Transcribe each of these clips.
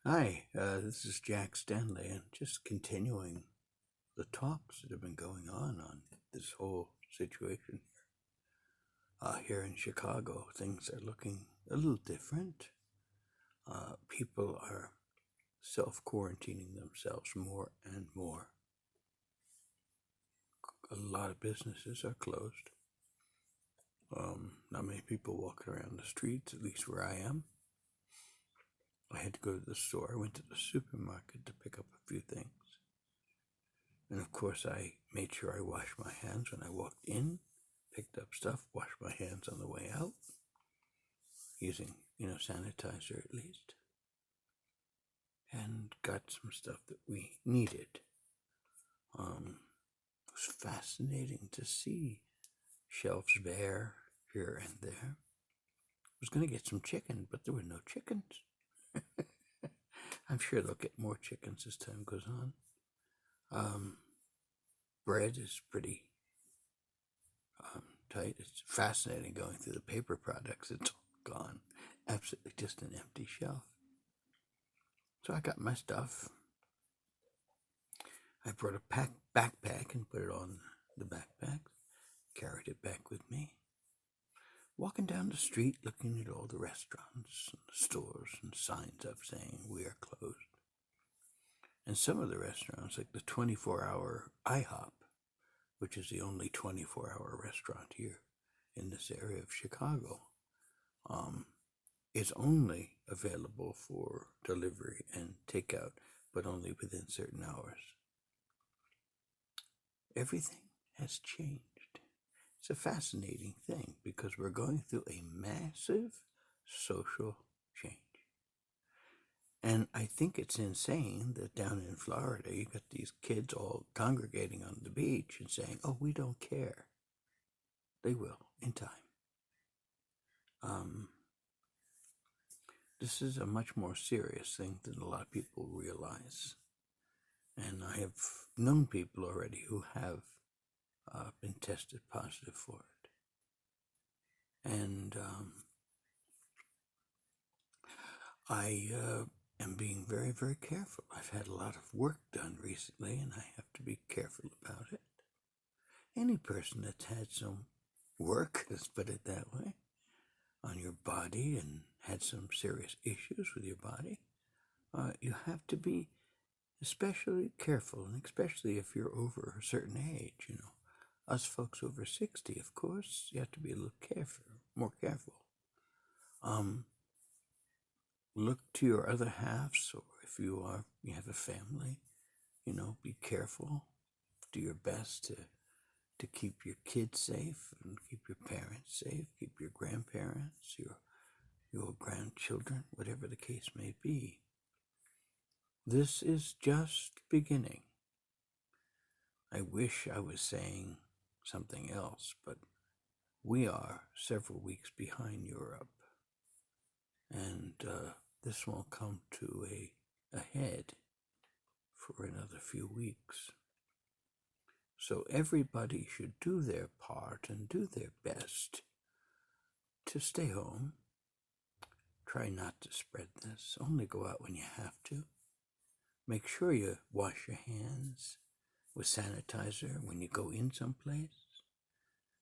Hi, this is Jack Stanley, and just continuing the talks that have been going on this whole situation here in Chicago. Things are looking a little different. People are self-quarantining themselves more and more. A lot of businesses are closed. Not many people walking around the streets, at least where I am. I had to go to the store. I went to the supermarket to pick up a few things. And of course, I made sure I washed my hands when I walked in, picked up stuff, washed my hands on the way out, using, sanitizer at least, and got some stuff that we needed. It was fascinating to see shelves bare here and there. I was going to get some chicken, but there were no chickens. I'm sure they'll get more chickens as time goes on. Bread is pretty tight. It's fascinating going through the paper products. It's all gone. Absolutely just an empty shelf. So I got my stuff. I brought a backpack and put it on the backpack. Carried it back with me. Walking down the street, looking at all the restaurants and the stores and signs up saying we are closed. And some of the restaurants, like the 24-hour IHOP, which is the only 24-hour restaurant here in this area of Chicago, is only available for delivery and takeout, but only within certain hours. Everything has changed. It's a fascinating thing because we're going through a massive social change. And I think it's insane that down in Florida, you got these kids all congregating on the beach and saying, oh, we don't care. They will in time. This is a much more serious thing than a lot of people realize. And I have known people already who have been tested positive for it. And I am being very, very careful. I've had a lot of work done recently, and I have to be careful about it. Any person that's had some work, let's put it that way, on your body and had some serious issues with your body, you have to be especially careful, and especially if you're over a certain age, Us folks over 60, of course, you have to be a little more careful. Look to your other halves, or if you have a family, be careful. Do your best to keep your kids safe and keep your parents safe, keep your grandparents, your grandchildren, whatever the case may be. This is just beginning. I wish I was saying something else, but we are several weeks behind Europe, and this won't come to a head for another few weeks. So everybody should do their part and do their best to stay home. Try not to spread this. Only go out when you have to. Make sure you wash your hands with sanitizer when you go in someplace,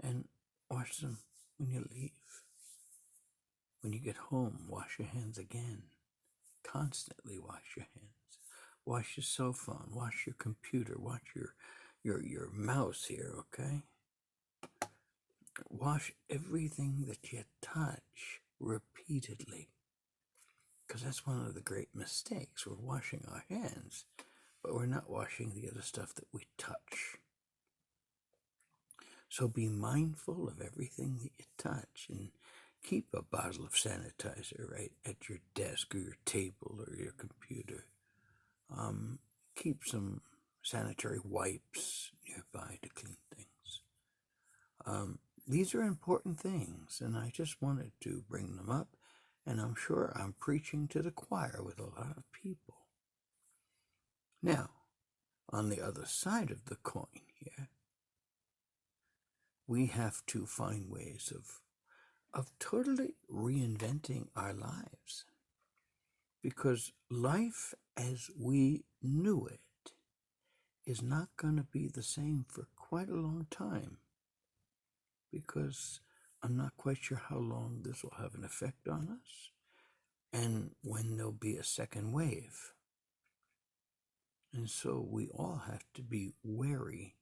and wash them when you leave. When you get home, wash your hands again. Constantly wash your hands. Wash your cell phone, wash your computer, wash your mouse here, okay? Wash everything that you touch repeatedly. Because that's one of the great mistakes. We're washing our hands, but we're not washing the other stuff that we touch. So be mindful of everything that you touch, and keep a bottle of sanitizer right at your desk or your table or your computer. Keep some sanitary wipes nearby to clean things. These are important things, and I just wanted to bring them up, and I'm sure I'm preaching to the choir with a lot of people. Now, on the other side of the coin here, we have to find ways of totally reinventing our lives. because life as we knew it is not going to be the same for quite a long time, because I'm not quite sure how long this will have an effect on us and when there'll be a second wave. And so we all have to be wary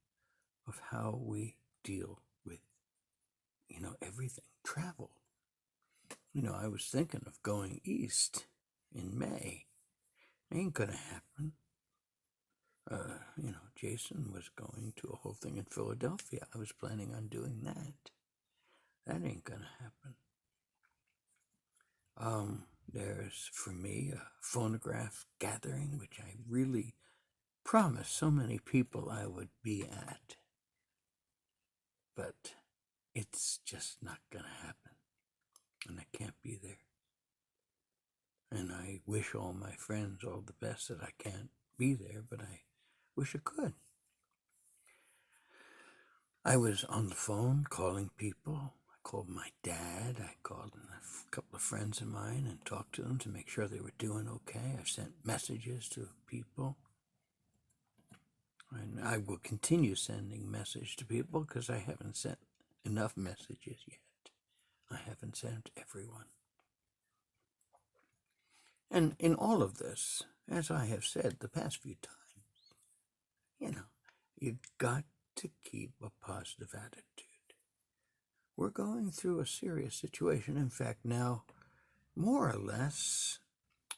of how we deal with, everything. Travel. I was thinking of going east in May. Ain't gonna happen. Jason was going to a whole thing in Philadelphia. I was planning on doing that. That ain't gonna happen. There's, for me, a phonograph gathering, which I really promised so many people I would be at. But it's just not gonna happen. And I can't be there. And I wish all my friends all the best that I can't be there, but I wish I could. I was on the phone calling people. I called my dad. I called a couple of friends of mine and talked to them to make sure they were doing okay. I've sent messages to people. And I will continue sending messages to people because I haven't sent enough messages yet. I haven't sent everyone. And in all of this, as I have said the past few times, you've got to keep a positive attitude. We're going through a serious situation. In fact, now, more or less,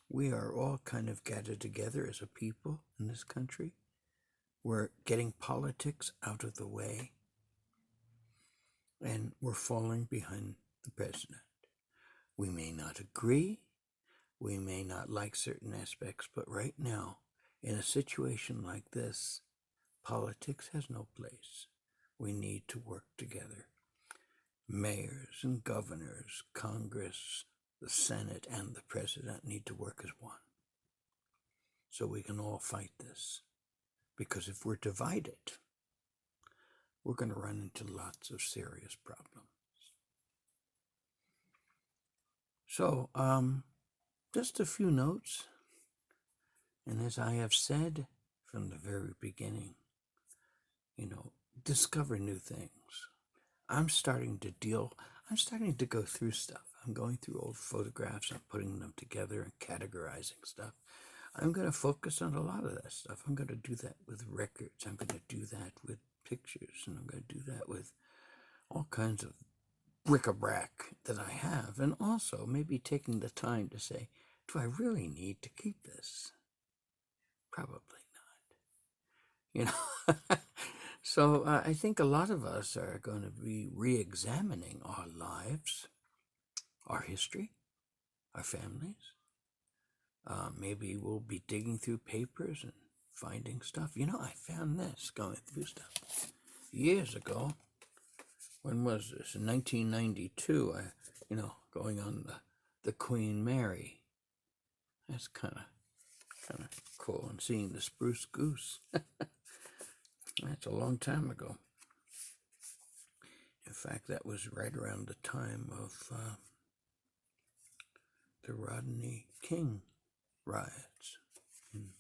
we are all kind of gathered together as a people in this country. We're getting politics out of the way, and we're falling behind the president. We may not agree, we may not like certain aspects, but right now, in a situation like this, politics has no place. We need to work together. Mayors and governors, Congress, the Senate, and the president need to work as one, so we can all fight this. Because if we're divided, we're going to run into lots of serious problems. So, just a few notes. And as I have said from the very beginning, discover new things. I'm starting to go through stuff. I'm going through old photographs and putting them together and categorizing stuff. I'm going to focus on a lot of that stuff. I'm going to do that with records. I'm going to do that with pictures. And I'm going to do that with all kinds of bric-a-brac that I have. And also maybe taking the time to say, do I really need to keep this? Probably not. So I think a lot of us are going to be re-examining our lives, our history, our families. Maybe we'll be digging through papers and finding stuff. I found this going through stuff years ago. When was this? In 1992. Going on the Queen Mary. That's kind of cool. And seeing the spruce goose. That's a long time ago. In fact, that was right around the time of the Rodney King riots. And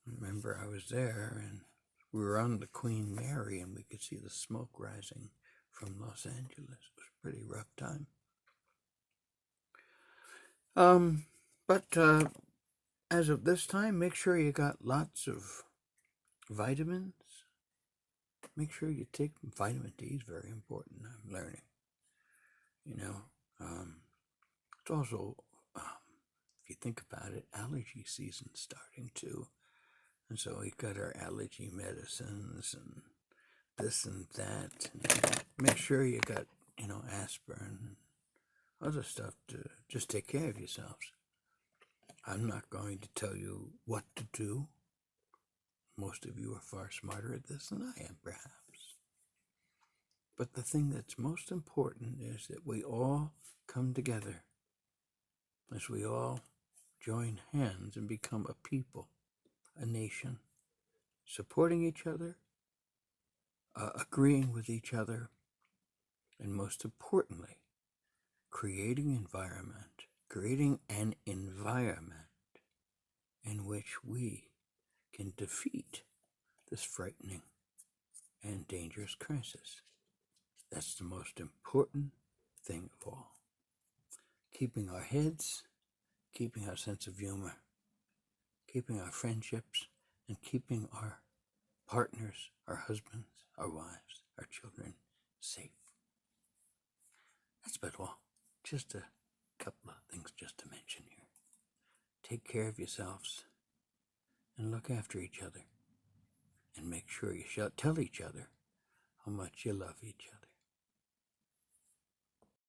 remember, I was there, and we were on the Queen Mary, and we could see the smoke rising from Los Angeles. It was a pretty rough time. But as of this time, make sure you got lots of vitamins. Make sure you take vitamin D is very important. I'm learning. It's also, if you think about it, allergy season's starting too. And so we got our allergy medicines and this and that. And make sure you got, aspirin and other stuff to just take care of yourselves. I'm not going to tell you what to do. Most of you are far smarter at this than I am, perhaps. But the thing that's most important is that we all come together, as we all join hands and become a people, a nation, supporting each other, agreeing with each other, and most importantly, creating an environment, creating an environment in which we can defeat this frightening and dangerous crisis. That's the most important thing of all. Keeping our heads, keeping our sense of humor, keeping our friendships, and keeping our partners, our husbands, our wives, our children safe. That's about all. Just a couple of things just to mention here. Take care of yourselves and look after each other. And make sure you tell each other how much you love each other.